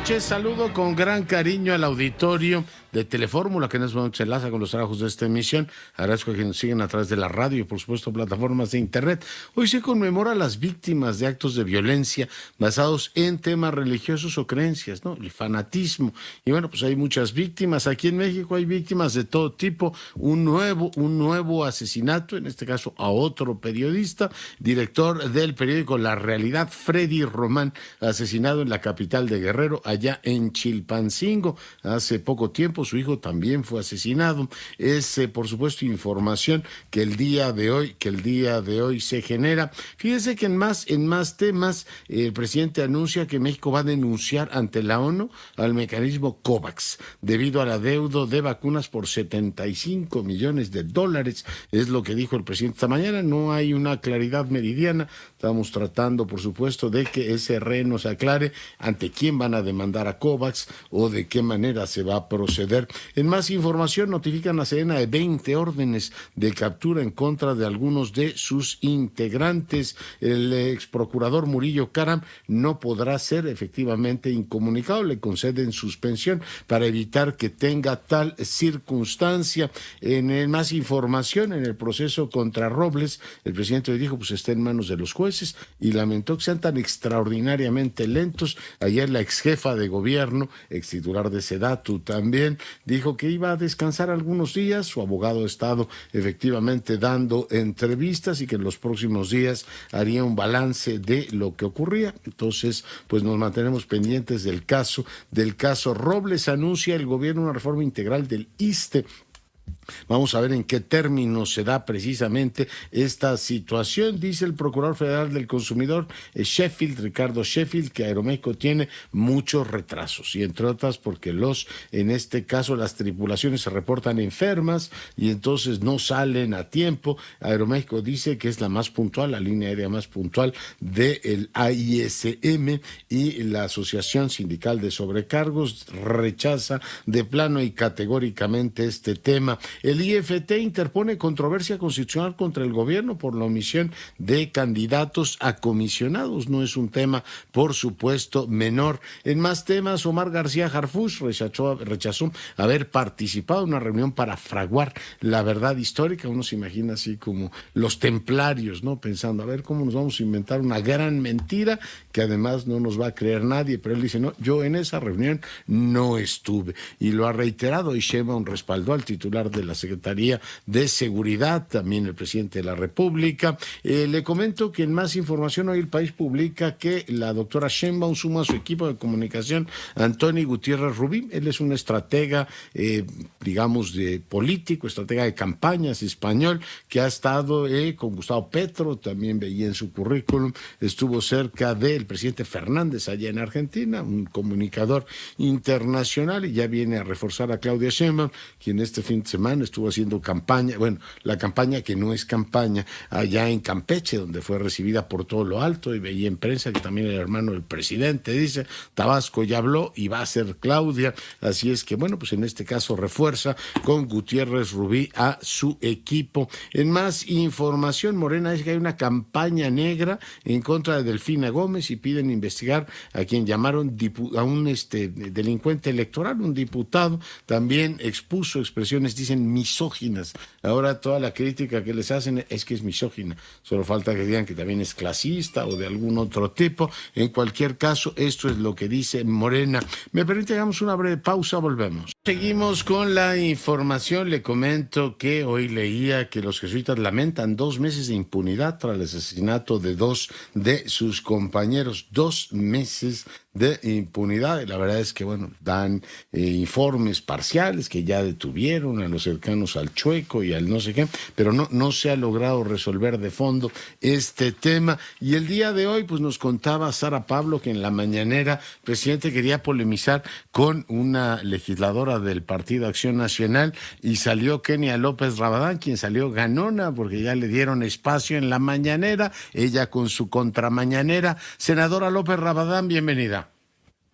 noches. Saludo con gran cariño al auditorio de Telefórmula, que en este momento se enlaza con los trabajos de esta emisión. Agradezco a quienes nos siguen a través de la radio y, por supuesto, plataformas de internet. Hoy se conmemora a las víctimas de actos de violencia basados en temas religiosos o creencias, ¿no? El fanatismo. Y bueno, pues hay muchas víctimas. Aquí en México hay víctimas de todo tipo. Un nuevo asesinato, en este caso a otro periodista, director del periódico La Realidad, Freddy Román, asesinado en la capital de Guerrero, allá en Chilpancingo. Hace poco tiempo su hijo también fue asesinado. Es, por supuesto, información que el día de hoy se genera. Fíjese que en más temas, el presidente anuncia que México va a denunciar ante la ONU al mecanismo COVAX debido al adeudo de vacunas por $75 millones. Es lo que dijo el presidente esta mañana. No hay una claridad meridiana. Estamos tratando, por supuesto, de que ese reno se aclare ante quién van a demandar a COVAX o de qué manera se va a proceder. En más información, notifican a Sedena de 20 órdenes de captura en contra de algunos de sus integrantes. El ex procurador Murillo Karam no podrá ser efectivamente incomunicado. Le conceden suspensión para evitar que tenga tal circunstancia. En más información, en el proceso contra Robles, el presidente hoy dijo, pues está en manos de los jueces, y lamentó que sean tan extraordinariamente lentos. Ayer la ex jefa de gobierno, ex titular de Sedatu también, dijo que iba a descansar algunos días. Su abogado ha estado efectivamente dando entrevistas y que en los próximos días haría un balance de lo que ocurría. Entonces, pues nos mantenemos pendientes del caso. Robles anuncia el gobierno una reforma integral del ISSSTE. Vamos a ver en qué términos se da precisamente esta situación. Dice el Procurador Federal del Consumidor, Ricardo Sheffield, que Aeroméxico tiene muchos retrasos, y entre otras porque en este caso las tripulaciones se reportan enfermas y entonces no salen a tiempo. Aeroméxico dice que es la más puntual, la línea aérea más puntual del AISM, y la Asociación Sindical de Sobrecargos rechaza de plano y categóricamente este tema. El IFT interpone controversia constitucional contra el gobierno por la omisión de candidatos a comisionados. No es un tema, por supuesto, menor. En más temas, Omar García Harfuch rechazó haber participado en una reunión para fraguar la verdad histórica. Uno se imagina así como los templarios, ¿no? Pensando, a ver cómo nos vamos a inventar una gran mentira que además no nos va a creer nadie. Pero él dice, no, yo en esa reunión no estuve. Y lo ha reiterado, y Sheinbaum respaldó al titular de la Secretaría de Seguridad, también el presidente de la República. Le comento que en más información hoy El País publica que la doctora Sheinbaum suma a su equipo de comunicación Antoni Gutiérrez Rubín. Él es un estratega, digamos, de político, estratega de campañas español, que ha estado con Gustavo Petro, también veía en su currículum, estuvo cerca del presidente Fernández allá en Argentina, un comunicador internacional, y ya viene a reforzar a Claudia Sheinbaum, quien este fin de semana estuvo haciendo campaña, bueno, la campaña que no es campaña, allá en Campeche, donde fue recibida por todo lo alto, y veía en prensa que también el hermano del presidente dice, Tabasco ya habló y va a ser Claudia, así es que, bueno, pues en este caso refuerza con Gutiérrez Rubí a su equipo. En más información, Morena dice que hay una campaña negra en contra de Delfina Gómez y piden investigar a quien llamaron a un delincuente electoral, un diputado. También expuso expresiones, dicen, misóginas. Ahora toda la crítica que les hacen es que es misógina. Solo falta que digan que también es clasista o de algún otro tipo. En cualquier caso, esto es lo que dice Morena. Me permite, hagamos una breve pausa, volvemos. Seguimos con la información. Le comento que hoy leía que los jesuitas lamentan 2 meses de impunidad tras el asesinato de 2 de sus compañeros. 2 meses de impunidad. La verdad es que, bueno, dan informes parciales que ya detuvieron a los cercanos al Chueco y al no sé qué, pero no se ha logrado resolver de fondo este tema. Y el día de hoy, pues nos contaba Sara Pablo que en la mañanera el presidente quería polemizar con una legisladora del Partido Acción Nacional y salió Kenia López Rabadán, quien salió ganona porque ya le dieron espacio en la mañanera, ella con su contramañanera. Senadora López Rabadán, bienvenida.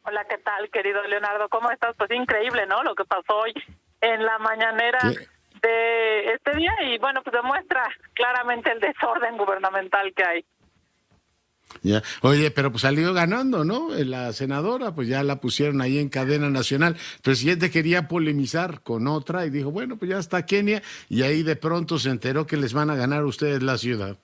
Hola, ¿qué tal, querido Leonardo? ¿Cómo estás? Pues increíble, ¿no? Lo que pasó hoy en la mañanera de este día y, bueno, pues demuestra claramente el desorden gubernamental que hay. Ya. Oye, pero pues salió ganando, ¿no? La senadora, pues ya la pusieron ahí en cadena nacional. El presidente quería polemizar con otra y dijo, bueno, pues ya está Kenia, y ahí de pronto se enteró que les van a ganar ustedes la ciudad.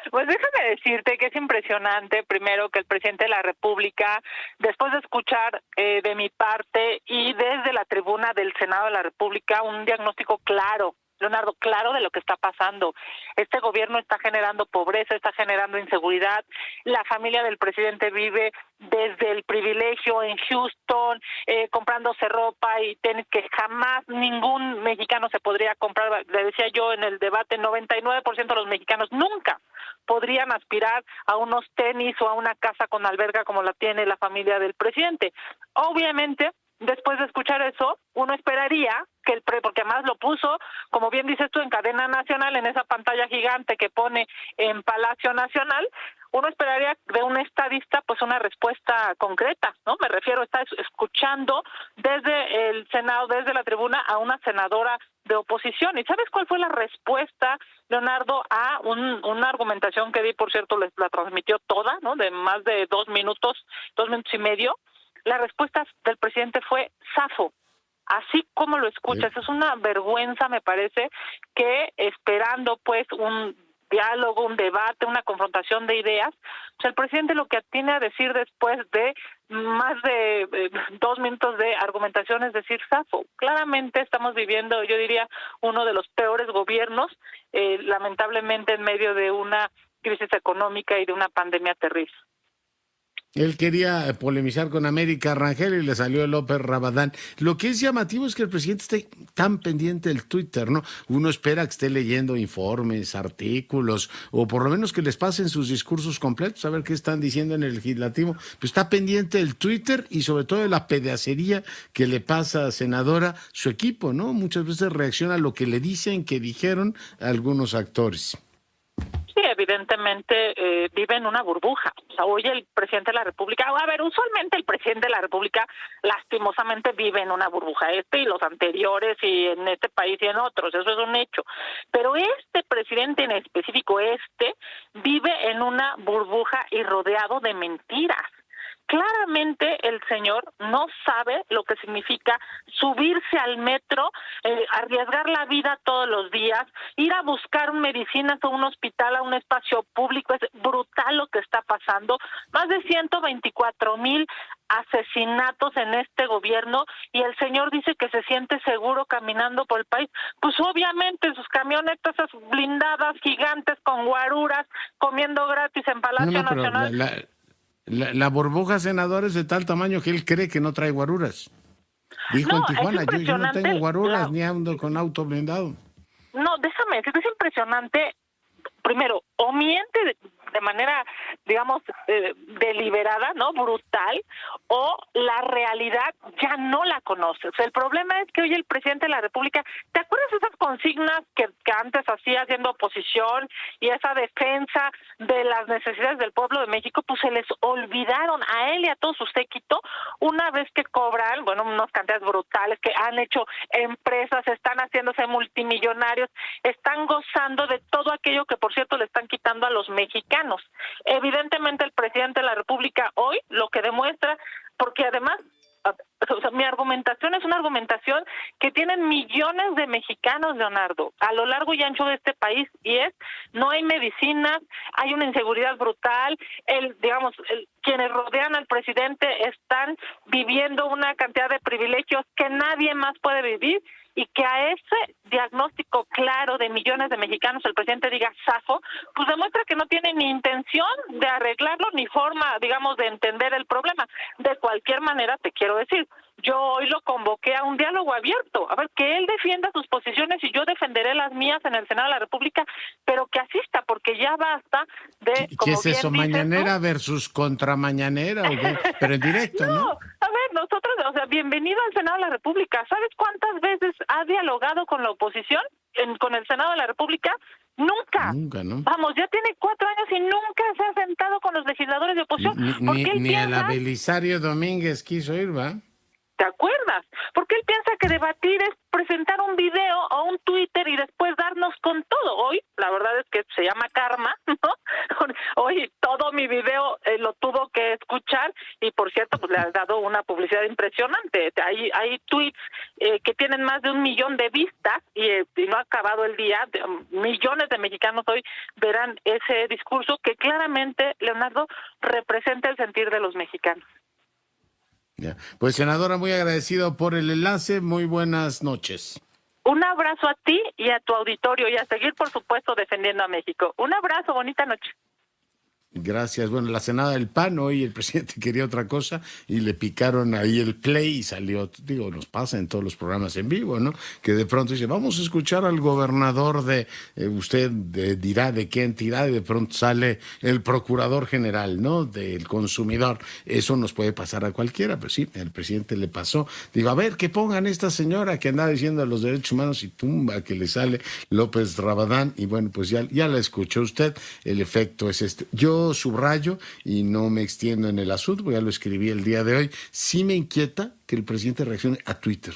Pues déjame decirte que es impresionante, primero, que el presidente de la República, después de escuchar de mi parte y desde la tribuna del Senado de la República un diagnóstico claro, Leonardo, claro de lo que está pasando. Este gobierno está generando pobreza, está generando inseguridad. La familia del presidente vive desde el privilegio en Houston, comprándose ropa y tenis que jamás ningún mexicano se podría comprar. Le decía yo en el debate, 99% de los mexicanos nunca podrían aspirar a unos tenis o a una casa con alberga como la tiene la familia del presidente. Obviamente, después de escuchar eso, uno esperaría que porque además lo puso, como bien dices tú, en cadena nacional, en esa pantalla gigante que pone en Palacio Nacional, uno esperaría de un estadista pues una respuesta concreta, ¿no? Me refiero, está escuchando desde el Senado, desde la tribuna, a una senadora de oposición. ¿Y sabes cuál fue la respuesta, Leonardo, a una argumentación que di, por cierto, la transmitió toda, ¿no? De más de 2 minutos y medio. La respuesta del presidente fue zafo, así como lo escuchas. Es una vergüenza, me parece, que esperando pues un diálogo, un debate, una confrontación de ideas, pues el presidente lo que tiene a decir después de más de 2 minutos de argumentación es decir zafo. Claramente estamos viviendo, yo diría, uno de los peores gobiernos, lamentablemente en medio de una crisis económica y de una pandemia terrible. Él quería polemizar con América Rangel y le salió López Rabadán. Lo que es llamativo es que el presidente esté tan pendiente del Twitter, ¿no? Uno espera que esté leyendo informes, artículos, o por lo menos que les pasen sus discursos completos, a ver qué están diciendo en el legislativo. Pues está pendiente del Twitter y sobre todo de la pedacería que le pasa a senadora su equipo, ¿no? Muchas veces reacciona a lo que le dicen, que dijeron algunos actores. Sí, evidentemente vive en una burbuja. O sea, hoy el presidente de la República, a ver, usualmente el presidente de la República lastimosamente vive en una burbuja, y los anteriores y en este país y en otros, eso es un hecho. Pero este presidente en específico, vive en una burbuja y rodeado de mentiras. Claramente el señor no sabe lo que significa subirse al metro, arriesgar la vida todos los días, ir a buscar medicinas a un hospital, a un espacio público. Es brutal lo que está pasando. Más de 124,000 asesinatos en este gobierno y el señor dice que se siente seguro caminando por el país. Pues obviamente sus camionetas blindadas gigantes con guaruras, comiendo gratis en Palacio Nacional. La burbuja, senador, es de tal tamaño que él cree que no trae guaruras. Dijo en Tijuana, yo no tengo guaruras ni ando con auto blindado. No, déjame decirte, es impresionante. Primero, o miente de manera, digamos, deliberada, ¿no? Brutal, o la realidad ya no la conoce. O sea, el problema es que hoy el presidente de la República, ¿te acuerdas de esas consignas que antes hacía haciendo oposición y esa defensa de las necesidades del pueblo de México? Pues se les olvidaron a él y a todo su séquito una vez que cobran, bueno, unas cantidades brutales que han hecho empresas, están haciéndose multimillonarios, están gozando de todo aquello que, por cierto, le están quitando a los mexicanos. Evidentemente el presidente de la República hoy lo que demuestra, porque además, o sea, mi argumentación es una argumentación que tienen millones de mexicanos, Leonardo, a lo largo y ancho de este país, y no hay medicinas, hay una inseguridad brutal, quienes rodean al presidente están viviendo una cantidad de privilegios que nadie más puede vivir, y que a ese diagnóstico claro de millones de mexicanos el presidente diga zafo, pues demuestra que no tiene ni intención de arreglarlo ni forma, digamos, de entender el problema. De cualquier manera, te quiero decir, yo hoy lo convoqué a un diálogo abierto, a ver, que él defienda sus posiciones y yo defenderé las mías en el Senado de la República, pero que asista, porque ya basta de... ¿Qué es eso, mañanera versus contramañanera? Pero en directo, ¿no? A ver, nosotros, o sea, bienvenido al Senado de la República. ¿Sabes cuántas veces ha dialogado con la oposición, con el Senado de la República? Nunca. Nunca, ¿no? Vamos, ya tiene 4 años y nunca se ha sentado con los legisladores de oposición. Ni a la Belisario Domínguez quiso ir, ¿va? ¿Te acuerdas? porque él piensa que debatir es presentar un video o un Twitter y después darnos con todo. Hoy, la verdad es que se llama karma, ¿no? Hoy todo mi video lo tuvo que escuchar y, por cierto, pues le ha dado una publicidad impresionante. Hay tweets que tienen más de 1 millón de vistas y no ha acabado el día. Millones de mexicanos hoy verán ese discurso que claramente, Leonardo, representa el sentir de los mexicanos. Ya. Pues, senadora, muy agradecido por el enlace. Muy buenas noches. Un abrazo a ti y a tu auditorio y a seguir, por supuesto, defendiendo a México. Un abrazo, bonita noche. Gracias. Bueno, la Senada del PAN, hoy el presidente quería otra cosa y le picaron ahí el play y salió, digo, nos pasa en todos los programas en vivo, ¿no? Que de pronto dice, vamos a escuchar al gobernador de, dirá de qué entidad, y de pronto sale el procurador general, ¿no? Del consumidor. Eso nos puede pasar a cualquiera, pero sí, al presidente le pasó. Digo, a ver, que pongan esta señora que andaba diciendo a los derechos humanos y tumba que le sale López Rabadán, y bueno, pues ya la escuchó usted, el efecto es este. Yo subrayo y no me extiendo en el asunto, porque ya lo escribí el día de hoy. Sí me inquieta que el presidente reaccione a Twitter.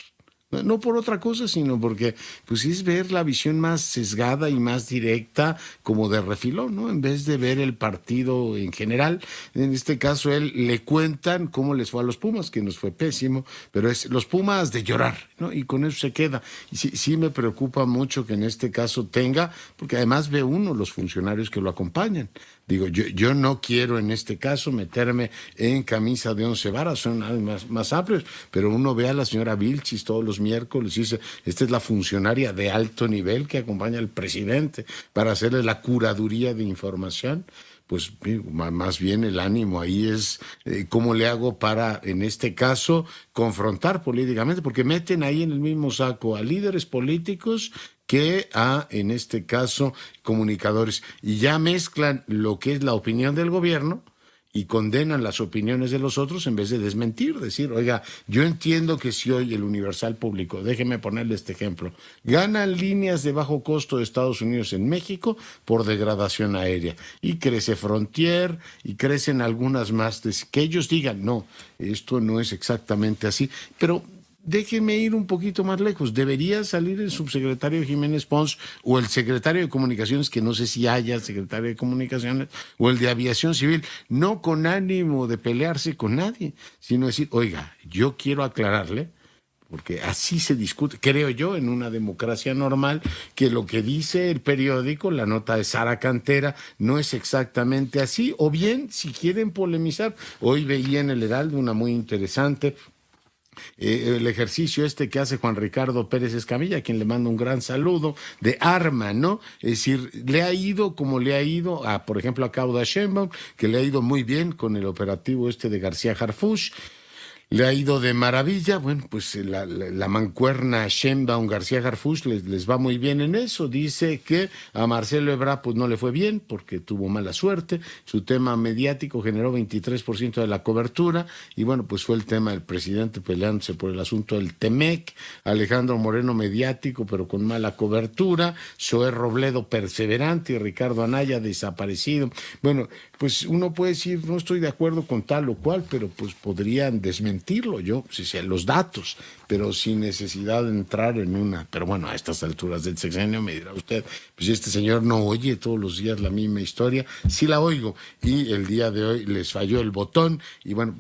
No por otra cosa, sino porque pues es ver la visión más sesgada y más directa, como de refilón, ¿no? En vez de ver el partido en general. En este caso, le cuentan cómo les fue a los Pumas, que nos fue pésimo, pero es los Pumas de llorar, ¿no? Y con eso se queda. Y sí me preocupa mucho que en este caso tenga, porque además ve uno los funcionarios que lo acompañan. Digo, yo no quiero en este caso meterme en camisa de 11 varas, son más amplios, pero uno ve a la señora Vilchis todos los miércoles y dice, esta es la funcionaria de alto nivel que acompaña al presidente para hacerle la curaduría de información. Pues más bien el ánimo ahí es cómo le hago para, en este caso, confrontar políticamente, porque meten ahí en el mismo saco a líderes políticos que en este caso, comunicadores. Y ya mezclan lo que es la opinión del gobierno y condenan las opiniones de los otros en vez de desmentir, decir, oiga, yo entiendo que si hoy el Universal público, déjeme ponerle este ejemplo, ganan líneas de bajo costo de Estados Unidos en México por degradación aérea, y crece Frontier, y crecen algunas más, que ellos digan, no, esto no es exactamente así, pero déjeme ir un poquito más lejos. Debería salir el subsecretario Jiménez Pons o el secretario de Comunicaciones, que no sé si haya secretario de Comunicaciones, o el de Aviación Civil, no con ánimo de pelearse con nadie, sino decir, oiga, yo quiero aclararle, porque así se discute, creo yo, en una democracia normal, que lo que dice el periódico, la nota de Sara Cantera, no es exactamente así, o bien, si quieren polemizar, hoy veía en el Heraldo una muy interesante, el ejercicio que hace Juan Ricardo Pérez Escamilla, a quien le mando un gran saludo, de arma, ¿no? Es decir, le ha ido como le ha ido por ejemplo, a Claudia Sheinbaum, que le ha ido muy bien con el operativo de García Harfuch. Le ha ido de maravilla, bueno, pues la mancuerna Sheinbaum García Harfuch les va muy bien en eso. Dice que a Marcelo Ebrard pues no le fue bien porque tuvo mala suerte, su tema mediático generó 23% de la cobertura y bueno, pues fue el tema del presidente peleándose por el asunto del Temec, Alejandro Moreno mediático pero con mala cobertura, Zoé Robledo perseverante y Ricardo Anaya desaparecido. Bueno, pues uno puede decir, no estoy de acuerdo con tal o cual, pero pues podrían desmentirlo los datos, pero sin necesidad de entrar en una. Pero bueno, a estas alturas del sexenio me dirá usted, pues este señor no oye todos los días la misma historia. Sí la oigo, y el día de hoy les falló el botón, y bueno,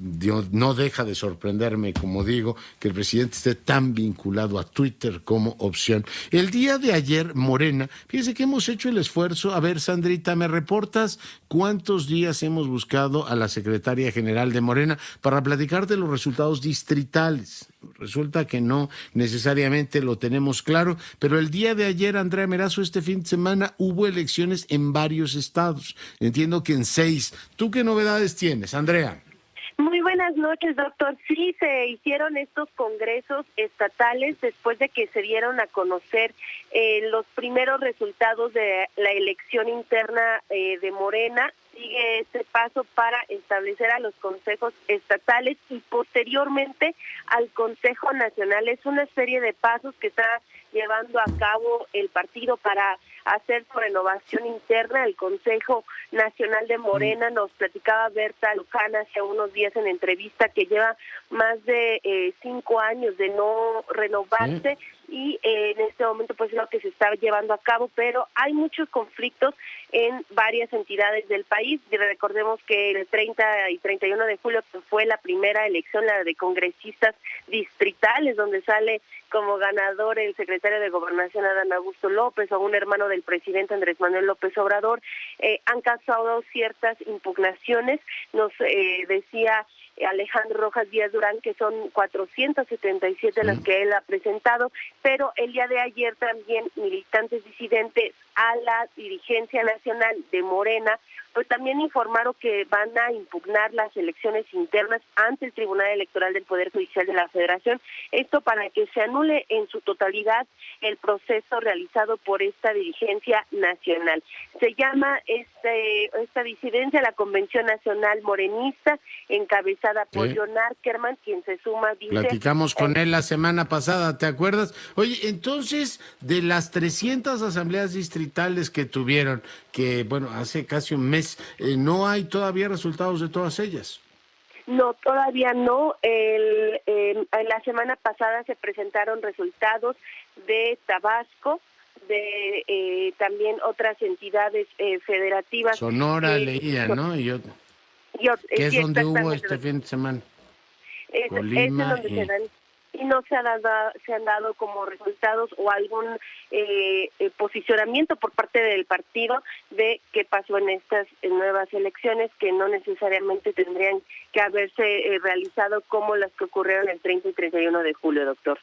no deja de sorprenderme, como digo, que el presidente esté tan vinculado a Twitter como opción. El día de ayer, Morena, fíjese que hemos hecho el esfuerzo. A ver, Sandrita, ¿me reportas cuántos días hemos buscado a la secretaria general de Morena para platicar de los resultados distritales? Resulta que no necesariamente lo tenemos claro, pero el día de ayer, Andrea Merazo, este fin de semana hubo elecciones en varios estados. Entiendo que en 6. ¿Tú qué novedades tienes, Andrea? Muy buenas noches, doctor. Sí, se hicieron estos congresos estatales después de que se dieron a conocer los primeros resultados de la elección interna de Morena. sigue este paso para establecer a los consejos estatales y posteriormente al Consejo Nacional. Es una serie de pasos que está llevando a cabo el partido para hacer su renovación interna. El Consejo Nacional de Morena, nos platicaba Berta Luján hace unos días en entrevista, que lleva más de 5 años de no renovarse. Y en este momento pues es lo que se está llevando a cabo, pero hay muchos conflictos en varias entidades del país. Y recordemos que el 30 y 31 de julio pues, fue la primera elección, la de congresistas distritales, donde sale como ganador el secretario de Gobernación Adán Augusto López, o un hermano del presidente Andrés Manuel López Obrador. Han causado ciertas impugnaciones. Nos decía Alejandro Rojas Díaz Durán que son 477 las que él ha presentado, pero el día de ayer también militantes disidentes a la dirigencia nacional de Morena pues también informaron que van a impugnar las elecciones internas ante el Tribunal Electoral del Poder Judicial de la Federación, esto para que se anule en su totalidad el proceso realizado por esta dirigencia nacional. Se llama esta disidencia la Convención Nacional Morenista, encabezada por John Ackerman, quien se suma, dice... Platicamos con él la semana pasada, ¿te acuerdas? Oye, entonces, de las 300 asambleas distritales que tuvieron, que, bueno, hace casi un mes, ¿no hay todavía resultados de todas ellas? No, todavía no. La semana pasada se presentaron resultados de Tabasco, de también otras entidades federativas. Sonora leía, ¿no? Que es donde hubo este fin de semana. Colima, es donde se dan, y no se han dado como resultados o algún posicionamiento por parte del partido de qué pasó en estas nuevas elecciones, que no necesariamente tendrían que haberse realizado como las que ocurrieron el 30 y 31 de julio, doctor.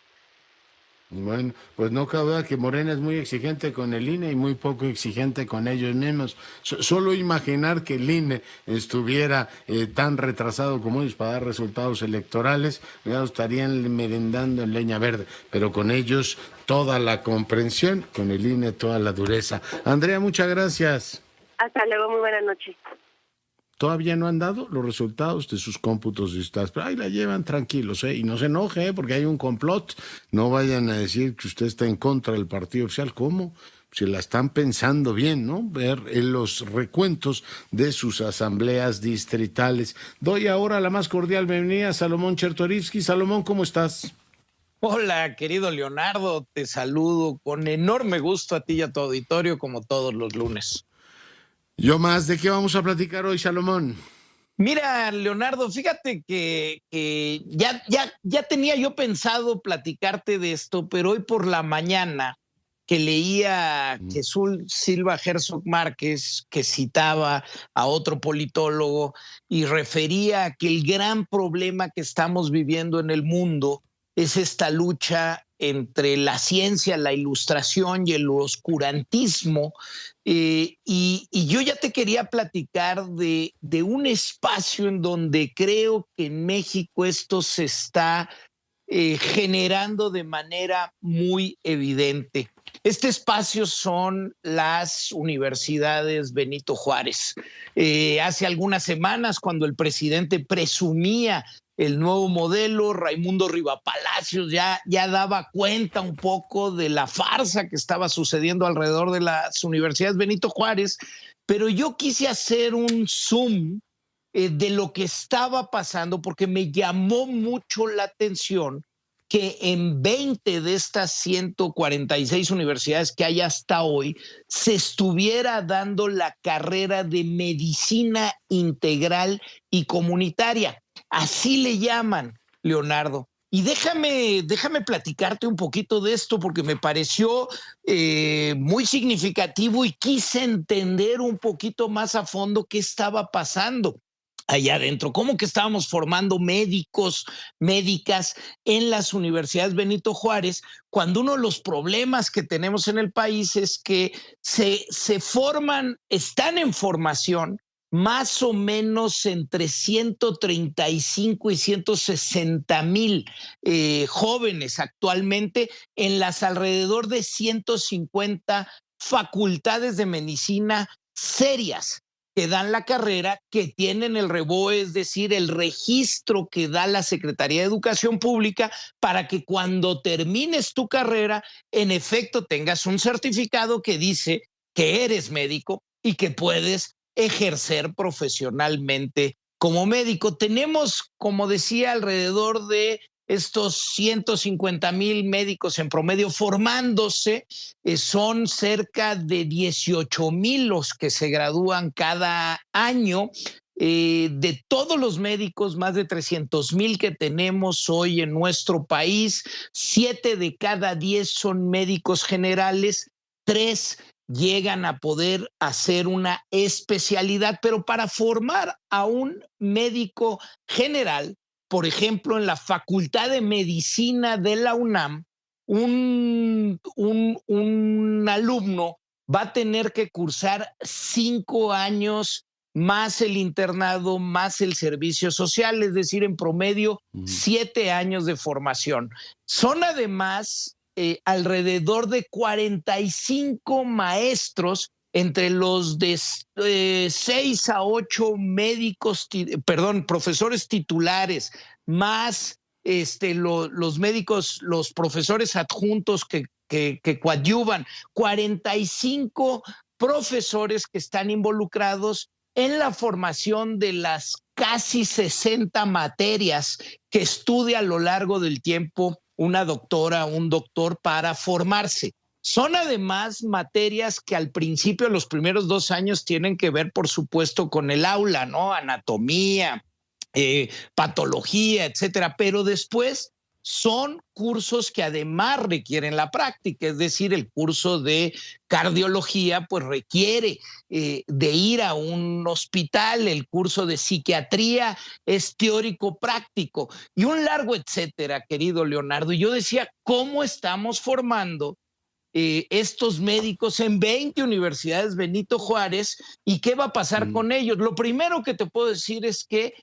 Bueno, pues no cabe duda que Morena es muy exigente con el INE y muy poco exigente con ellos mismos. Solo imaginar que el INE estuviera tan retrasado como ellos para dar resultados electorales, ya estarían merendando en leña verde, pero con ellos toda la comprensión, con el INE toda la dureza. Andrea, muchas gracias. Hasta luego, muy buena noche. Todavía no han dado los resultados de sus cómputos digitales, pero ahí la llevan tranquilos, y no se enoje, porque hay un complot. No vayan a decir que usted está en contra del partido oficial. ¿Cómo? Si la están pensando bien, ¿no? Ver los recuentos de sus asambleas distritales. Doy ahora la más cordial bienvenida a Salomón Chertorivsky. Salomón, ¿cómo estás? Hola, querido Leonardo, te saludo con enorme gusto a ti y a tu auditorio, como todos los lunes. Yo más, ¿de qué vamos a platicar hoy, Salomón? Mira, Leonardo, fíjate que ya tenía yo pensado platicarte de esto, pero hoy por la mañana que leía Jesús Silva Herzog Márquez, que citaba a otro politólogo y refería que el gran problema que estamos viviendo en el mundo es esta lucha entre la ciencia, la ilustración y el oscurantismo. Y yo ya te quería platicar de un espacio en donde creo que en México esto se está generando de manera muy evidente. Este espacio son las universidades Benito Juárez. Hace algunas semanas, cuando el presidente presumía el nuevo modelo, Raimundo Rivapalacios ya daba cuenta un poco de la farsa que estaba sucediendo alrededor de las universidades Benito Juárez, pero yo quise hacer un zoom de lo que estaba pasando, porque me llamó mucho la atención que en 20 de estas 146 universidades que hay hasta hoy se estuviera dando la carrera de medicina integral y comunitaria. Así le llaman, Leonardo. Y déjame platicarte un poquito de esto, porque me pareció muy significativo y quise entender un poquito más a fondo qué estaba pasando allá adentro, cómo que estábamos formando médicos, médicas en las universidades Benito Juárez, cuando uno de los problemas que tenemos en el país es que se forman, están en formación más o menos entre 135 y 160 mil jóvenes actualmente en las alrededor de 150 facultades de medicina serias. que dan la carrera, que tienen el REBOE, es decir, el registro que da la Secretaría de Educación Pública, para que cuando termines tu carrera, en efecto, tengas un certificado que dice que eres médico y que puedes ejercer profesionalmente como médico. Tenemos, como decía, alrededor de estos 150,000 médicos en promedio formándose. Son cerca de 18,000 los que se gradúan cada año. De todos los médicos, más de 300,000 que tenemos hoy en nuestro país, 7 de cada 10 son médicos generales, 3 llegan a poder hacer una especialidad, pero para formar a un médico general, por ejemplo, en la Facultad de Medicina de la UNAM, un alumno va a tener que cursar 5 años más el internado, más el servicio social, es decir, en promedio 7 años de formación. Son además alrededor de 45 maestros entre los de 6 a 8 profesores titulares, más los médicos, los profesores adjuntos que coadyuvan, 45 profesores que están involucrados en la formación de las casi 60 materias que estudia a lo largo del tiempo una doctora, un doctor para formarse. Son además materias que al principio, los primeros 2 años, tienen que ver, por supuesto, con el aula, ¿no? Anatomía, patología, etcétera. Pero después son cursos que además requieren la práctica, es decir, el curso de cardiología pues requiere de ir a un hospital, el curso de psiquiatría es teórico práctico y un largo etcétera, querido Leonardo. Y yo decía, ¿cómo estamos formando estos médicos en 20 universidades Benito Juárez y qué va a pasar con ellos? Lo primero que te puedo decir es que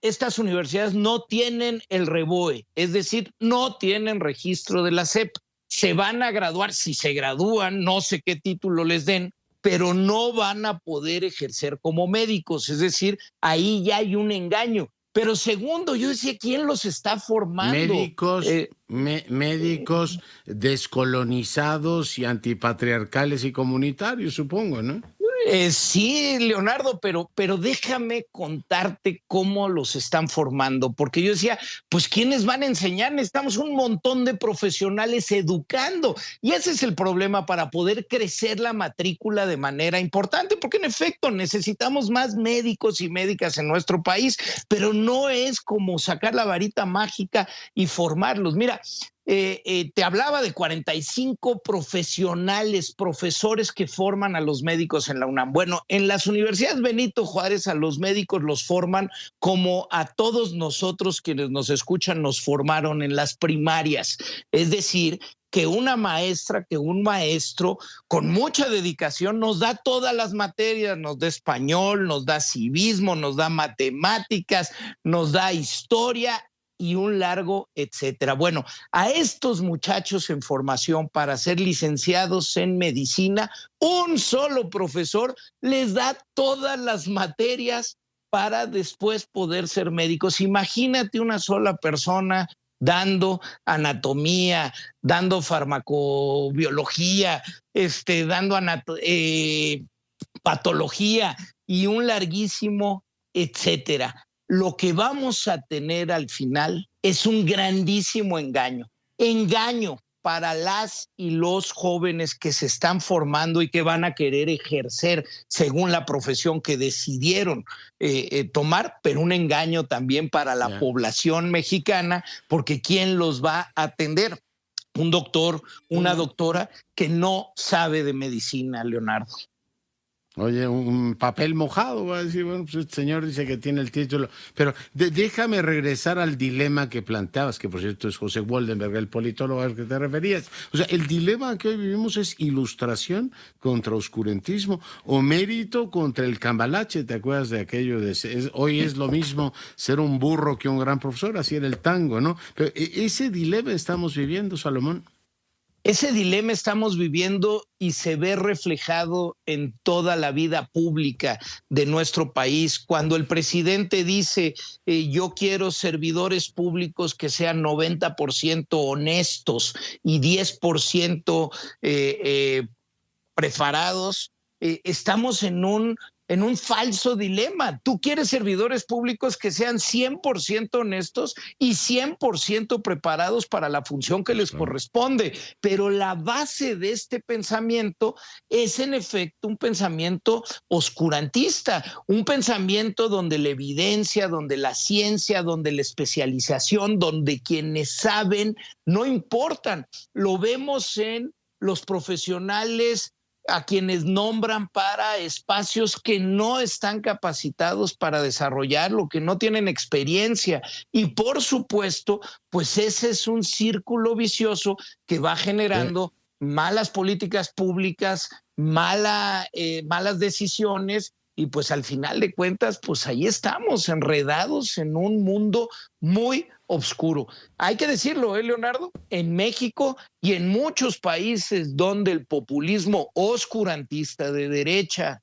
estas universidades no tienen el REBOE, es decir, no tienen registro de la SEP. Se van a graduar, si se gradúan, no sé qué título les den, pero no van a poder ejercer como médicos, es decir, ahí ya hay un engaño. Pero segundo, yo decía, ¿quién los está formando? Médicos descolonizados y antipatriarcales y comunitarios, supongo, ¿no? Sí, Leonardo, pero déjame contarte cómo los están formando, porque yo decía, pues ¿quiénes van a enseñar? Necesitamos un montón de profesionales educando, y ese es el problema para poder crecer la matrícula de manera importante, porque en efecto necesitamos más médicos y médicas en nuestro país, pero no es como sacar la varita mágica y formarlos. Mira, te hablaba de 45 profesores que forman a los médicos en la UNAM. Bueno, en las universidades Benito Juárez a los médicos los forman como a todos nosotros quienes nos escuchan nos formaron en las primarias. Es decir, que una maestra, que un maestro con mucha dedicación nos da todas las materias, nos da español, nos da civismo, nos da matemáticas, nos da historia y un largo etcétera. Bueno, a estos muchachos en formación para ser licenciados en medicina, un solo profesor les da todas las materias para después poder ser médicos. Imagínate una sola persona dando anatomía, dando farmacobiología, dando patología y un larguísimo etcétera. Lo que vamos a tener al final es un grandísimo engaño para las y los jóvenes que se están formando y que van a querer ejercer según la profesión que decidieron tomar, pero un engaño también para la población mexicana, porque ¿quién los va a atender? Un doctor, una doctora que no sabe de medicina, Leonardo. Oye, un papel mojado, va a decir, bueno, pues este señor dice que tiene el título. Pero déjame regresar al dilema que planteabas, que por cierto es José Woldenberg, el politólogo al que te referías. O sea, el dilema que hoy vivimos es ilustración contra oscurantismo o mérito contra el cambalache. ¿Te acuerdas de aquello de hoy es lo mismo ser un burro que un gran profesor? Así era el tango, ¿no? Pero ese dilema estamos viviendo, Salomón. Ese dilema estamos viviendo y se ve reflejado en toda la vida pública de nuestro país. Cuando el presidente dice, yo quiero servidores públicos que sean 90% honestos y 10% preparados, estamos en un falso dilema. Tú quieres servidores públicos que sean 100% honestos y 100% preparados para la función que les corresponde, pero la base de este pensamiento es en efecto un pensamiento oscurantista, un pensamiento donde la evidencia, donde la ciencia, donde la especialización, donde quienes saben no importan. Lo vemos en los profesionales a quienes nombran para espacios que no están capacitados para desarrollarlo, que no tienen experiencia. Y por supuesto, pues ese es un círculo vicioso que va generando malas políticas públicas, malas decisiones, y pues al final de cuentas, pues ahí estamos enredados en un mundo muy oscuro. Hay que decirlo, Leonardo, en México y en muchos países donde el populismo oscurantista de derecha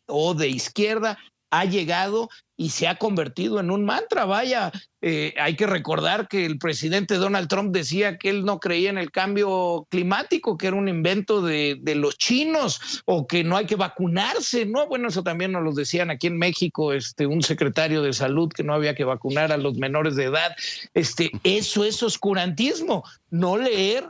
o de izquierda ha llegado y se ha convertido en un mantra. Vaya, hay que recordar que el presidente Donald Trump decía que él no creía en el cambio climático, que era un invento de los chinos, o que no hay que vacunarse, ¿no? Bueno, eso también nos lo decían aquí en México, un secretario de salud, que no había que vacunar a los menores de edad. Eso es oscurantismo, no leer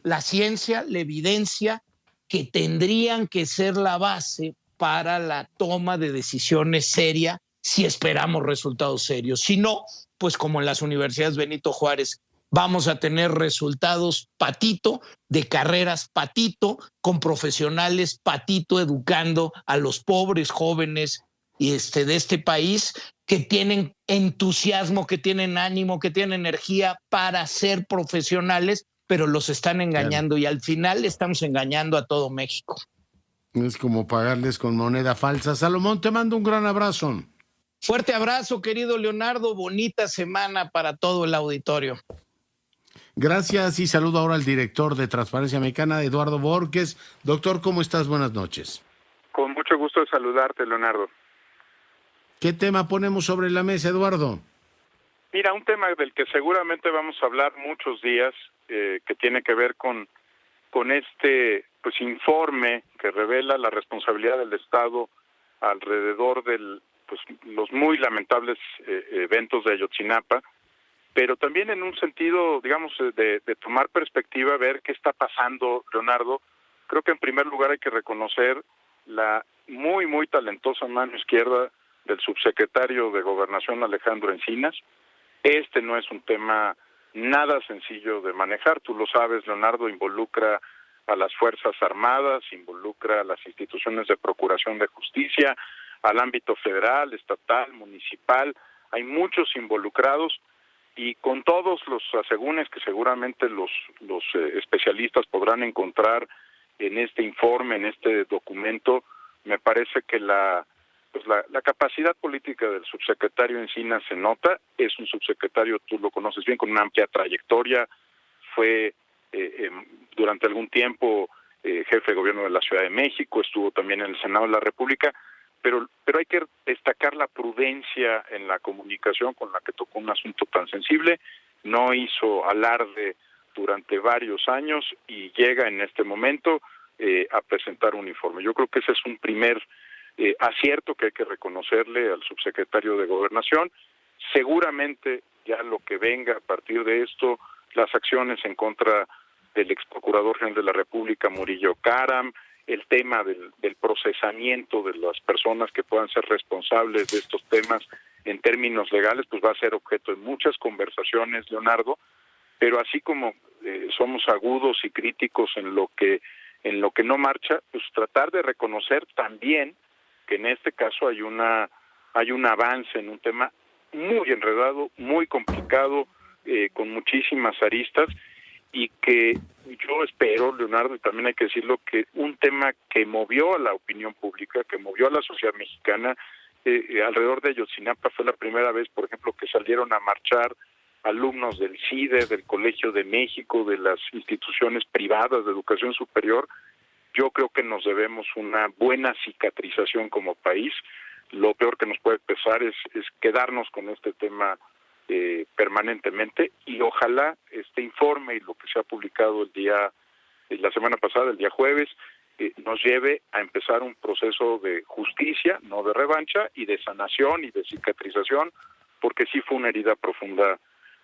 la ciencia, la evidencia, que tendrían que ser la base para la toma de decisiones seria si esperamos resultados serios. Si no, pues como en las universidades Benito Juárez, vamos a tener resultados patito, de carreras patito, con profesionales patito educando a los pobres jóvenes de este país que tienen entusiasmo, que tienen ánimo, que tienen energía para ser profesionales, pero los están engañando y al final estamos engañando a todo México. Es como pagarles con moneda falsa. Salomón, te mando un gran abrazo. Fuerte abrazo, querido Leonardo. Bonita semana para todo el auditorio. Gracias y saludo ahora al director de Transparencia Mexicana, Eduardo Borges. Doctor, ¿cómo estás? Buenas noches. Con mucho gusto de saludarte, Leonardo. ¿Qué tema ponemos sobre la mesa, Eduardo? Mira, un tema del que seguramente vamos a hablar muchos días, que tiene que ver con este informe que revela la responsabilidad del Estado alrededor de los muy lamentables eventos de Ayotzinapa, pero también en un sentido, digamos, de tomar perspectiva, ver qué está pasando, Leonardo. Creo que en primer lugar hay que reconocer la muy, muy talentosa mano izquierda del subsecretario de Gobernación, Alejandro Encinas. Este no es un tema nada sencillo de manejar, tú lo sabes, Leonardo, involucra a las Fuerzas Armadas, involucra a las instituciones de procuración de justicia, al ámbito federal, estatal, municipal, hay muchos involucrados y con todos los asegúnes que seguramente los especialistas podrán encontrar en este informe, en este documento, me parece que la capacidad política del subsecretario Encinas se nota. Es un subsecretario, tú lo conoces bien, con una amplia trayectoria, fue durante algún tiempo jefe de gobierno de la Ciudad de México, estuvo también en el Senado de la República, pero hay que destacar la prudencia en la comunicación con la que tocó un asunto tan sensible, no hizo alarde durante varios años y llega en este momento a presentar un informe. Yo creo que ese es un primer acierto que hay que reconocerle al subsecretario de Gobernación. Seguramente ya lo que venga a partir de esto, las acciones en contra del ex procurador general de la República, Murillo Karam, el tema del procesamiento de las personas que puedan ser responsables de estos temas en términos legales, pues va a ser objeto de muchas conversaciones, Leonardo, pero así como somos agudos y críticos en lo que no marcha, pues tratar de reconocer también que en este caso hay un avance en un tema muy enredado, muy complicado, con muchísimas aristas, y que yo espero, Leonardo, y también hay que decirlo, que un tema que movió a la opinión pública, que movió a la sociedad mexicana alrededor de Ayotzinapa, fue la primera vez, por ejemplo, que salieron a marchar alumnos del CIDE, del Colegio de México, de las instituciones privadas de educación superior. Yo creo que nos debemos una buena cicatrización como país. Lo peor que nos puede pasar es quedarnos con este tema permanentemente, y ojalá este informe y lo que se ha publicado la semana pasada, el día jueves, nos lleve a empezar un proceso de justicia, no de revancha, y de sanación y de cicatrización, porque sí fue una herida profunda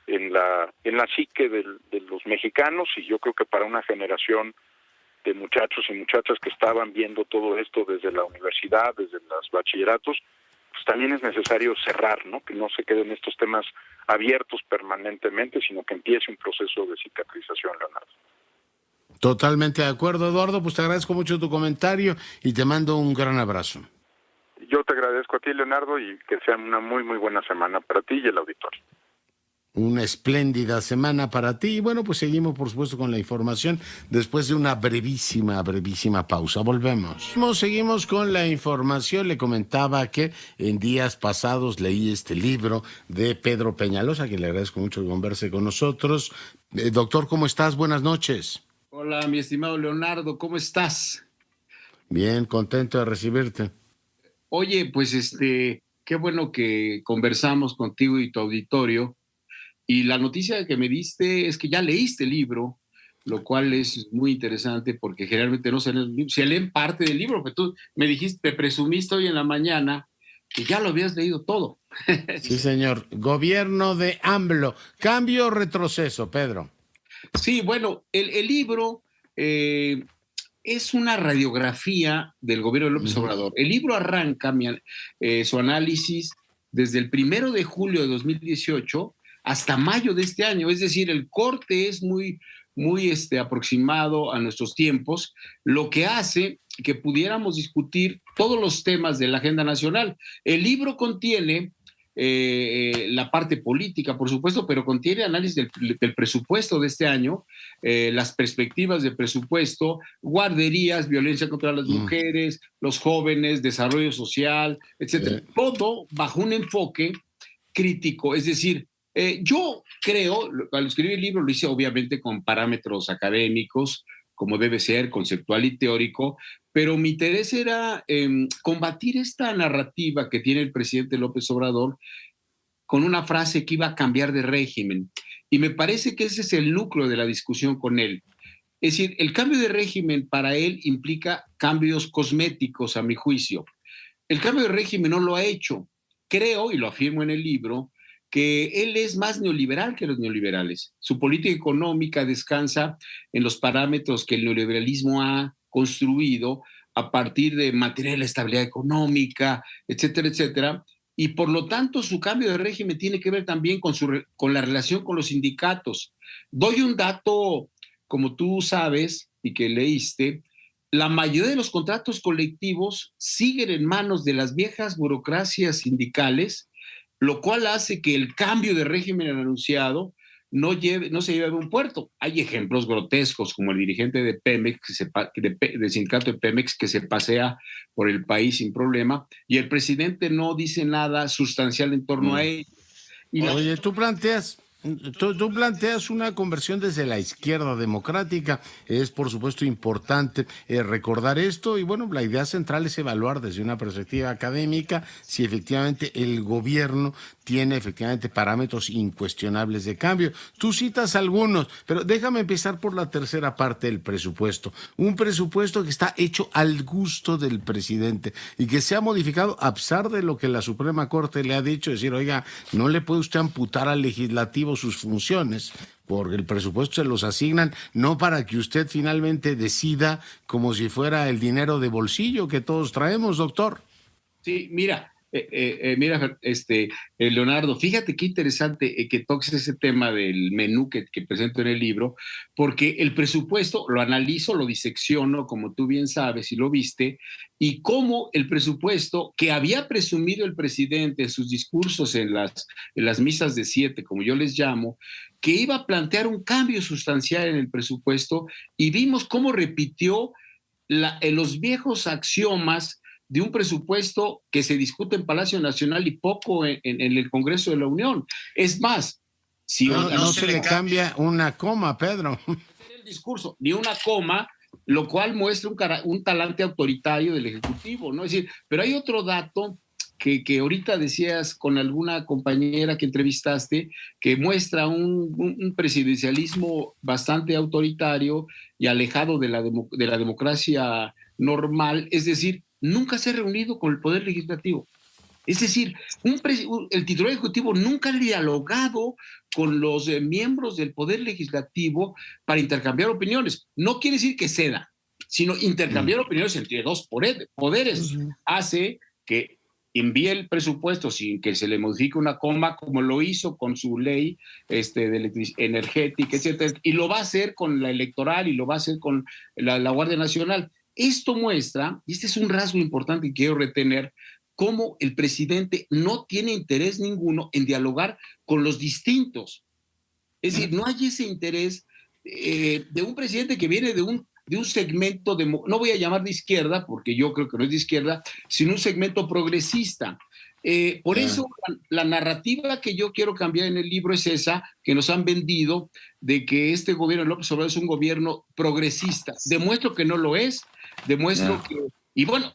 en la psique de los mexicanos, y yo creo que para una generación de muchachos y muchachas que estaban viendo todo esto desde la universidad, desde los bachilleratos, pues también es necesario cerrar, ¿no? Que no se queden estos temas abiertos permanentemente, sino que empiece un proceso de cicatrización, Leonardo. Totalmente de acuerdo, Eduardo. Pues te agradezco mucho tu comentario y te mando un gran abrazo. Yo te agradezco a ti, Leonardo, y que sea una muy, muy buena semana para ti y el auditorio. Una espléndida semana para ti. Y bueno, pues seguimos, por supuesto, con la información después de una brevísima pausa. Volvemos. Seguimos con la información. Le comentaba que en días pasados leí este libro de Pedro Peñalosa, que le agradezco mucho que converse con nosotros. Doctor, ¿cómo estás? Buenas noches. Hola, mi estimado Leonardo, ¿cómo estás? Bien, contento de recibirte. Oye, pues qué bueno que conversamos contigo y tu auditorio. Y la noticia que me diste es que ya leíste el libro, lo cual es muy interesante porque generalmente no se leen, se leen parte del libro, pero tú me dijiste, te presumiste hoy en la mañana que ya lo habías leído todo. Sí, señor. Gobierno de AMLO. ¿Cambio o retroceso, Pedro? Sí, bueno, el libro es una radiografía del gobierno de López Obrador. El libro arranca su análisis desde el 1 de julio de 2018 hasta mayo de este año, es decir, el corte es muy aproximado a nuestros tiempos, lo que hace que pudiéramos discutir todos los temas de la agenda nacional. El libro contiene la parte política, por supuesto, pero contiene análisis del presupuesto de este año, las perspectivas de presupuesto, guarderías, violencia contra las mujeres, los jóvenes, desarrollo social, etcétera. Todo bajo un enfoque crítico, es decir, yo creo, al escribir el libro lo hice obviamente con parámetros académicos, como debe ser, conceptual y teórico, pero mi interés era combatir esta narrativa que tiene el presidente López Obrador con una frase que iba a cambiar de régimen. Y me parece que ese es el núcleo de la discusión con él. Es decir, el cambio de régimen para él implica cambios cosméticos, a mi juicio. El cambio de régimen no lo ha hecho. Creo, y lo afirmo en el libro, que él es más neoliberal que los neoliberales. Su política económica descansa en los parámetros que el neoliberalismo ha construido a partir de mantener la estabilidad económica, etcétera, etcétera. Y por lo tanto, su cambio de régimen tiene que ver también con la relación con los sindicatos. Doy un dato, como tú sabes y que leíste, la mayoría de los contratos colectivos siguen en manos de las viejas burocracias sindicales, lo cual hace que el cambio de régimen anunciado no se lleve a un puerto. Hay ejemplos grotescos, como el dirigente de Pemex, del sindicato de Pemex, que se pasea por el país sin problema, y el presidente no dice nada sustancial en torno a ello. Oye, tú planteas una conversión desde la izquierda democrática. Es, por supuesto, importante recordar esto. Y bueno, la idea central es evaluar desde una perspectiva académica si efectivamente el gobierno tiene efectivamente parámetros incuestionables de cambio. Tú citas algunos, pero déjame empezar por la tercera parte del presupuesto. Un presupuesto que está hecho al gusto del presidente y que se ha modificado a pesar de lo que la Suprema Corte le ha dicho, decir, oiga, no le puede usted amputar al legislativo sus funciones, porque el presupuesto se los asignan no para que usted finalmente decida como si fuera el dinero de bolsillo que todos traemos, doctor. Sí, mira, Leonardo, fíjate qué interesante que toques ese tema del menú que presento en el libro, porque el presupuesto lo analizo, lo disecciono, como tú bien sabes y lo viste, y cómo el presupuesto que había presumido el presidente en sus discursos en las misas de 7, como yo les llamo, que iba a plantear un cambio sustancial en el presupuesto, y vimos cómo repitió los viejos axiomas de un presupuesto que se discute en Palacio Nacional y poco en el Congreso de la Unión. Es más, Si no se le cambia una coma, Pedro. El discurso, ni una coma, lo cual muestra un talante autoritario del Ejecutivo, ¿no? Es decir, pero hay otro dato que ahorita decías con alguna compañera que entrevistaste, que muestra un presidencialismo bastante autoritario y alejado de la democracia normal, es decir, nunca se ha reunido con el Poder Legislativo. Es decir, el titular ejecutivo nunca ha dialogado con los miembros del Poder Legislativo para intercambiar opiniones. No quiere decir que ceda, sino intercambiar opiniones entre dos poderes. Hace que envíe el presupuesto sin que se le modifique una coma, como lo hizo con su ley de energética, etcétera, y lo va a hacer con la electoral y lo va a hacer con la Guardia Nacional. Esto muestra, y este es un rasgo importante que quiero retener, cómo el presidente no tiene interés ninguno en dialogar con los distintos. Es decir, no hay ese interés de un presidente que viene de un segmento, no voy a llamar de izquierda, porque yo creo que no es de izquierda, sino un segmento progresista. Por eso la narrativa que yo quiero cambiar en el libro es esa que nos han vendido, de que este gobierno de López Obrador es un gobierno progresista. Demuestro que no lo es, demuestro que... Y bueno,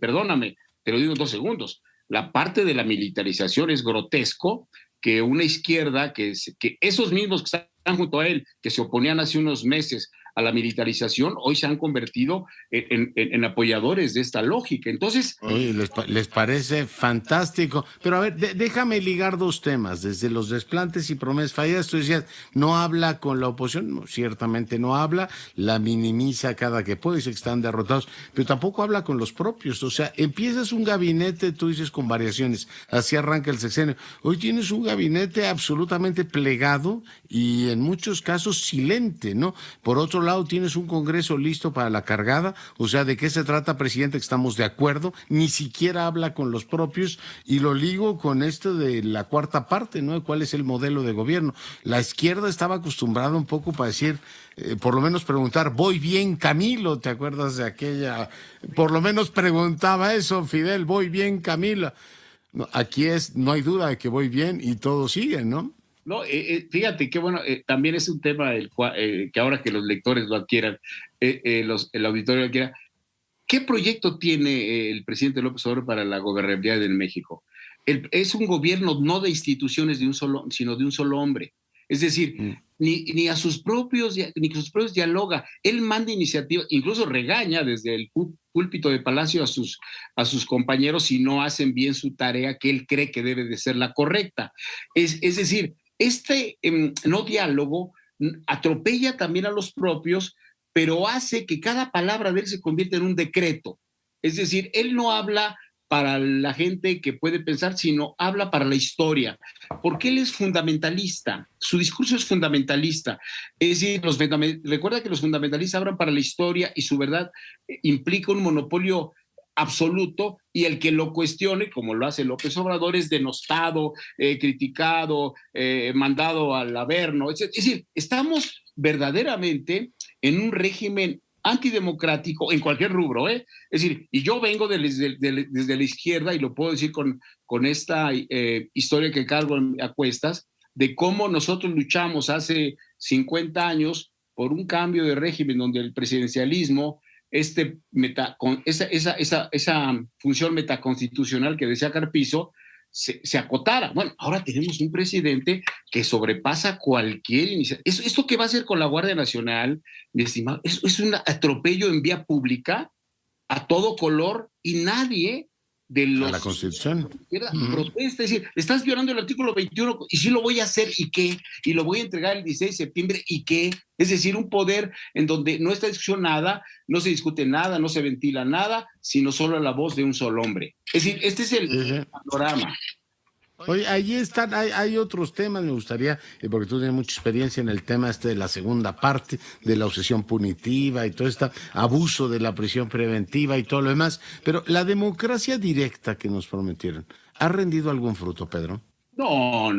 perdóname, te lo digo en 2 segundos, la parte de la militarización es grotesco, que una izquierda, que esos mismos que están junto a él, que se oponían hace unos meses a la militarización, hoy se han convertido en apoyadores de esta lógica. Entonces... Oye, les parece fantástico. Pero a ver, déjame ligar 2 temas. Desde los desplantes y promesas falladas, tú decías, no habla con la oposición. No, ciertamente no habla, la minimiza cada que puede, dice que están derrotados, pero tampoco habla con los propios. O sea, empiezas un gabinete, tú dices, con variaciones. Así arranca el sexenio. Hoy tienes un gabinete absolutamente plegado y en muchos casos silente, ¿no? Por otro lado, tienes un Congreso listo para la cargada, o sea, ¿de qué se trata, presidente? Que estamos de acuerdo, ni siquiera habla con los propios, y lo ligo con esto de la cuarta parte, ¿no? ¿Cuál es el modelo de gobierno? La izquierda estaba acostumbrada un poco para decir, por lo menos preguntar, ¿voy bien, Camilo? ¿Te acuerdas de aquella? Por lo menos preguntaba eso, Fidel, ¿voy bien, Camila? No, aquí no hay duda de que voy bien y todo sigue, ¿no? No, fíjate qué bueno, también es un tema que ahora que los lectores lo adquieran, el auditorio lo adquiera. ¿Qué proyecto tiene el presidente López Obrador para la gobernabilidad en México? Es un gobierno no de instituciones sino de un solo hombre. Es decir, ni a sus propios dialoga. Él manda iniciativa, incluso regaña desde el púlpito de Palacio a sus compañeros si no hacen bien su tarea que él cree que debe de ser la correcta. Es decir, no diálogo atropella también a los propios, pero hace que cada palabra de él se convierta en un decreto. Es decir, él no habla para la gente que puede pensar, sino habla para la historia, porque él es fundamentalista, su discurso es fundamentalista. Es decir, recuerda que los fundamentalistas hablan para la historia y su verdad implica un monopolio absoluto, y el que lo cuestione, como lo hace López Obrador, es denostado, criticado, mandado al averno. Es decir, estamos verdaderamente en un régimen antidemocrático en cualquier rubro, ¿eh? Es decir, y yo vengo desde la izquierda, y lo puedo decir con esta historia que cargo a cuestas, de cómo nosotros luchamos hace 50 años por un cambio de régimen donde el presidencialismo, con esa función metaconstitucional que decía Carpizo, se acotara. Bueno, ahora tenemos un presidente que sobrepasa cualquier iniciativa. ¿Esto qué va a hacer con la Guardia Nacional, mi estimado? Es un atropello en vía pública a todo color, y nadie de los... A la Constitución. Protesta, es decir, estás violando el artículo 21, y sí lo voy a hacer, ¿y qué? Y lo voy a entregar el 16 de septiembre, ¿y qué? Es decir, un poder en donde no está discusión nada, no se discute nada, no se ventila nada, sino solo la voz de un solo hombre. Es decir, este es el panorama. Oye, ahí están, hay otros temas, me gustaría, porque tú tienes mucha experiencia en el tema de la segunda parte, de la obsesión punitiva y todo este abuso de la prisión preventiva y todo lo demás, pero la democracia directa que nos prometieron, ¿ha rendido algún fruto, Pedro? No.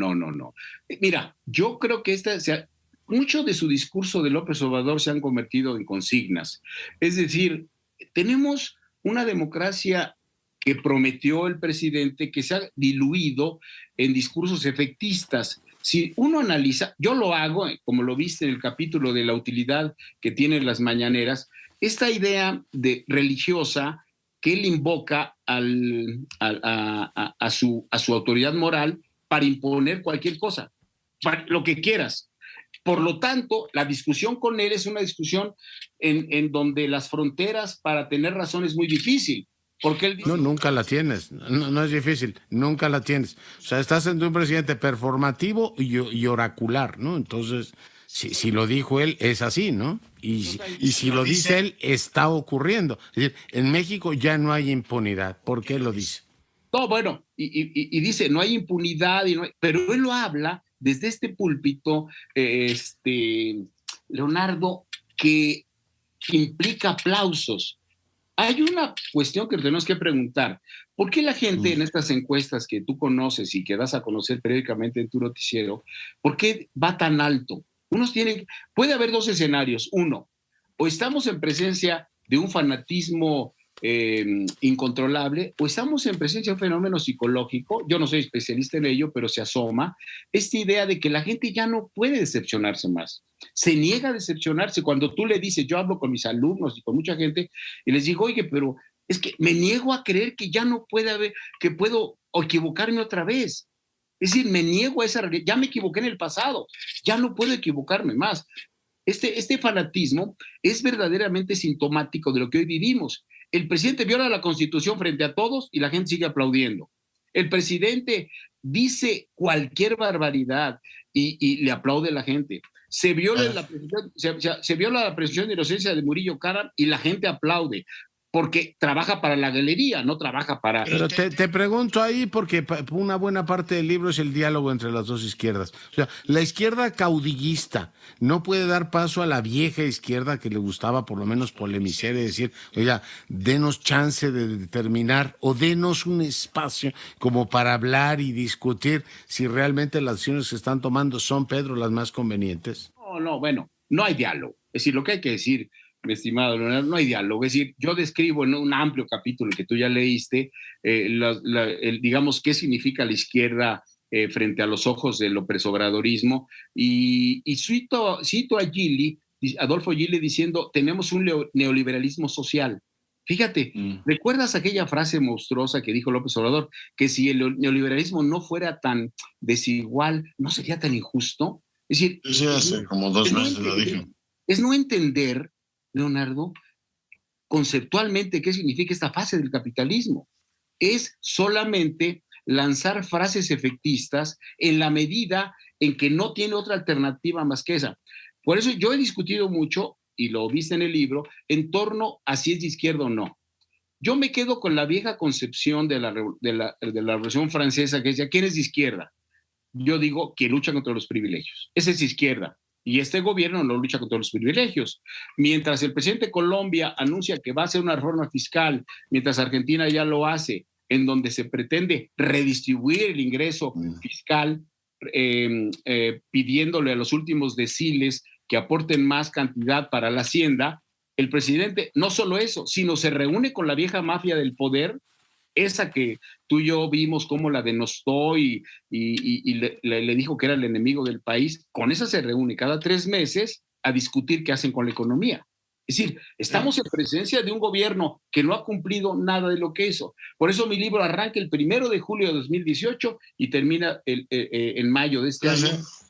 Mira, yo creo que mucho de su discurso de López Obrador se han convertido en consignas. Es decir, tenemos una democracia que prometió el presidente, que se ha diluido en discursos efectistas. si uno analiza, yo lo hago, como lo viste en el capítulo de la utilidad que tienen las mañaneras, esta idea de religiosa que él invoca a su autoridad moral para imponer cualquier cosa, lo que quieras. Por lo tanto, la discusión con él es una discusión en donde las fronteras para tener razón es muy difícil. Porque él dice, no, nunca la tienes. No es difícil, nunca la tienes. O sea, estás ante un presidente performativo y oracular, ¿no? Entonces, si lo dijo él, es así, ¿no? Y si lo dice él, está ocurriendo. Es decir, en México ya no hay impunidad. ¿Por qué lo dice? No, bueno, y dice, no hay impunidad, pero él lo habla desde este púlpito, Leonardo, que implica aplausos. Hay una cuestión que tenemos que preguntar. ¿Por qué la gente en estas encuestas que tú conoces y que das a conocer periódicamente en tu noticiero, por qué va tan alto? Puede haber dos escenarios. Uno, o estamos en presencia de un fanatismo incontrolable, o estamos en presencia de un fenómeno psicológico, yo no soy especialista en ello, pero se asoma, esta idea de que la gente ya no puede decepcionarse más, se niega a decepcionarse. Cuando tú le dices, yo hablo con mis alumnos y con mucha gente, y les digo, oye, pero es que me niego a creer que ya no puede haber, que puedo equivocarme otra vez. Es decir, me niego a esa realidad, ya me equivoqué en el pasado, ya no puedo equivocarme más. Este fanatismo es verdaderamente sintomático de lo que hoy vivimos. El presidente viola la Constitución frente a todos y la gente sigue aplaudiendo. El presidente dice cualquier barbaridad y le aplaude la gente. Se viola la presunción de inocencia de Murillo Karam y la gente aplaude, porque trabaja para la galería, no trabaja para... Pero te pregunto ahí, porque una buena parte del libro es el diálogo entre las dos izquierdas. O sea, la izquierda caudillista no puede dar paso a la vieja izquierda que le gustaba por lo menos polemizar y decir, oiga, denos chance de determinar o denos un espacio como para hablar y discutir si realmente las acciones que se están tomando son, Pedro, las más convenientes. No, bueno, no hay diálogo. Es decir, lo que hay que decir, mi estimado Leonardo, no hay diálogo. Es decir, yo describo en un amplio capítulo que tú ya leíste, digamos, qué significa la izquierda frente a los ojos del López Obradorismo, y cito a Gili, Adolfo Gili, diciendo, tenemos un neoliberalismo social. Fíjate, ¿recuerdas aquella frase monstruosa que dijo López Obrador? Que si el neoliberalismo no fuera tan desigual, ¿no sería tan injusto? Es decir, sí, hace como 2 meses lo dijo. Es no entender, Leonardo, conceptualmente qué significa esta fase del capitalismo. Es solamente lanzar frases efectistas en la medida en que no tiene otra alternativa más que esa. Por eso yo he discutido mucho, y lo viste en el libro, en torno a si es de izquierda o no. Yo me quedo con la vieja concepción de la Revolución Francesa, que decía, ¿quién es de izquierda? Yo digo que lucha contra los privilegios. Esa es izquierda. Y este gobierno no lucha contra los privilegios. Mientras el presidente de Colombia anuncia que va a hacer una reforma fiscal, mientras Argentina ya lo hace, en donde se pretende redistribuir el ingreso fiscal, pidiéndole a los últimos deciles que aporten más cantidad para la hacienda, el presidente no solo eso, sino se reúne con la vieja mafia del poder, esa que tú y yo vimos cómo la denostó y le dijo que era el enemigo del país. Con esa se reúne cada 3 meses a discutir qué hacen con la economía. Es decir, estamos en presencia de un gobierno que no ha cumplido nada de lo que hizo. Por eso mi libro arranca el 1 de julio de 2018 y termina en mayo de este año.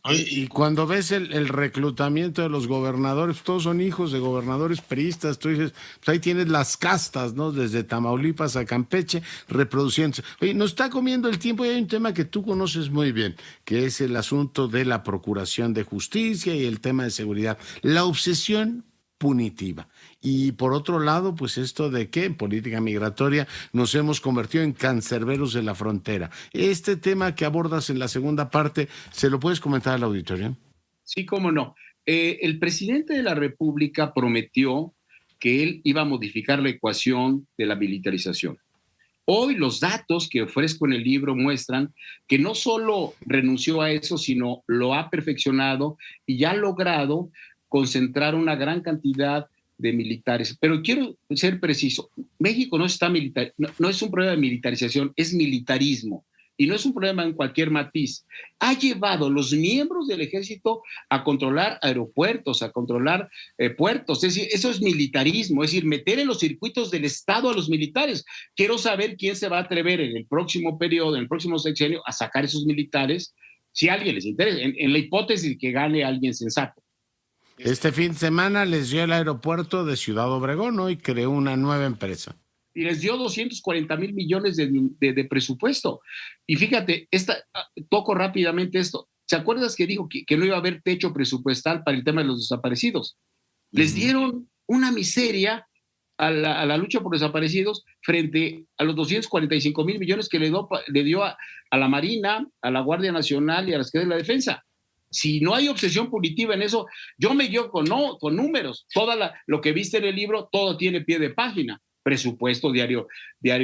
Y cuando ves el reclutamiento de los gobernadores, todos son hijos de gobernadores priistas, tú dices, pues ahí tienes las castas, ¿no? Desde Tamaulipas a Campeche, reproduciéndose. Oye, nos está comiendo el tiempo y hay un tema que tú conoces muy bien, que es el asunto de la procuración de justicia y el tema de seguridad. La obsesión punitiva. Y por otro lado, pues esto de que en política migratoria nos hemos convertido en cancerberos de la frontera. Este tema que abordas en la segunda parte, ¿se lo puedes comentar al auditorio? Sí, cómo no. El presidente de la República prometió que él iba a modificar la ecuación de la militarización. Hoy los datos que ofrezco en el libro muestran que no solo renunció a eso, sino lo ha perfeccionado y ya ha logrado concentrar una gran cantidad de militares. Pero quiero ser preciso, México no está militar, no es un problema de militarización, es militarismo. y no es un problema en cualquier matiz, ha llevado a los miembros del ejército a controlar aeropuertos, a controlar puertos. Es decir, eso es militarismo, es decir, meter en los circuitos del Estado a los militares. Quiero saber quién se va a atrever en el próximo periodo, en el próximo sexenio, a sacar esos militares, si a alguien les interesa, en la hipótesis de que gane alguien sensato. Este fin de semana les dio el aeropuerto de Ciudad Obregón, ¿no? Y creó una nueva empresa. Y les dio 240 mil millones de presupuesto. Y fíjate, toco rápidamente esto. ¿Se acuerdas que dijo que no iba a haber techo presupuestal para el tema de los desaparecidos? Les dieron una miseria a la lucha por desaparecidos frente a los 245 mil millones que le dio a la Marina, a la Guardia Nacional y a la Secretaría de la Defensa. Si no hay obsesión punitiva en eso, yo me guío con números. Lo que viste en el libro, todo tiene pie de página. Presupuesto diario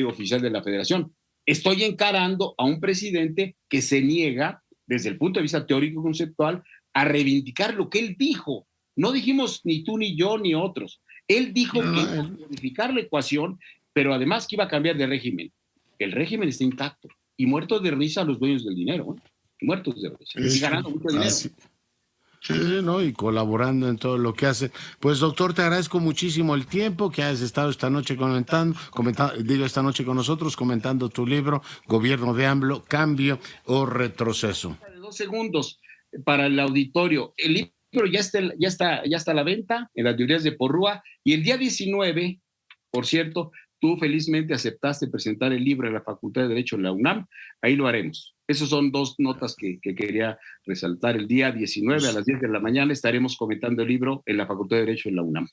oficial de la Federación. Estoy encarando a un presidente que se niega, desde el punto de vista teórico conceptual, a reivindicar lo que él dijo. No dijimos ni tú, ni yo, ni otros. Él dijo que iba a modificar la ecuación, pero además que iba a cambiar de régimen. El régimen está intacto y muertos de risa los dueños del dinero, muertos de risa, y ganando mucho dinero. Sí, ¿no? Y colaborando en todo lo que hace. Pues, doctor, te agradezco muchísimo el tiempo que has estado esta noche esta noche con nosotros, comentando tu libro, Gobierno de AMLO, Cambio o Retroceso. 2 segundos para el auditorio. El libro ya está a la venta en las librerías de Porrúa, y el día 19, por cierto, tú felizmente aceptaste presentar el libro en la Facultad de Derecho de la UNAM. Ahí lo haremos. Esas son 2 notas que quería resaltar. El día 19 a las 10 de la mañana estaremos comentando el libro en la Facultad de Derecho de la UNAM.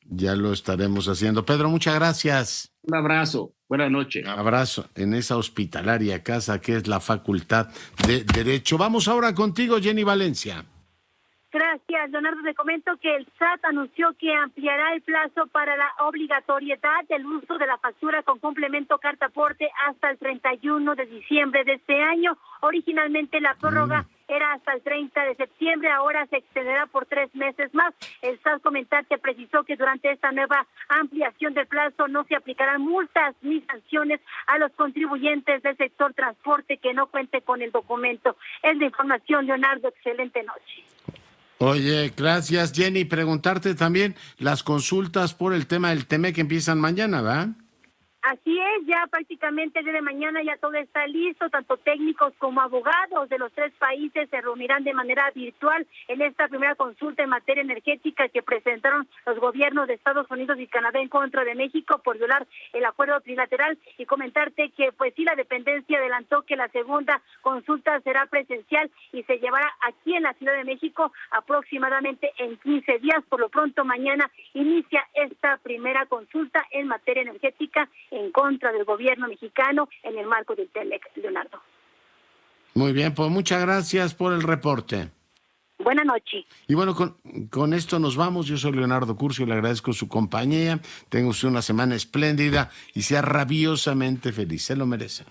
Ya lo estaremos haciendo. Pedro, muchas gracias. Un abrazo. Buenas noches. Abrazo en esa hospitalaria casa que es la Facultad de Derecho. Vamos ahora contigo, Jenny Valencia. Gracias, Leonardo. Te comento que el SAT anunció que ampliará el plazo para la obligatoriedad del uso de la factura con complemento carta aporte hasta el 31 de diciembre de este año. Originalmente la prórroga era hasta el 30 de septiembre, ahora se extenderá por 3 meses más. El SAT comentante precisó que durante esta nueva ampliación del plazo no se aplicarán multas ni sanciones a los contribuyentes del sector transporte que no cuente con el documento. Es la información, Leonardo. Excelente noche. Oye, gracias, Jenny. Preguntarte también, las consultas por el tema del TEMEC que empiezan mañana, ¿verdad? Así es, ya prácticamente desde mañana ya todo está listo, tanto técnicos como abogados de los 3 países se reunirán de manera virtual en esta primera consulta en materia energética que presentaron los gobiernos de Estados Unidos y Canadá en contra de México por violar el acuerdo trilateral. Y comentarte que pues sí, la dependencia adelantó que la segunda consulta será presencial y se llevará aquí en la Ciudad de México aproximadamente en 15 días. Por lo pronto mañana inicia esta primera consulta en materia energética en contra del gobierno mexicano en el marco del TEMEC, Leonardo. Muy bien, pues muchas gracias por el reporte. Buenas noches. Y bueno, con esto nos vamos. Yo soy Leonardo Curcio, le agradezco su compañía. Tenga usted una semana espléndida y sea rabiosamente feliz. Se lo merece.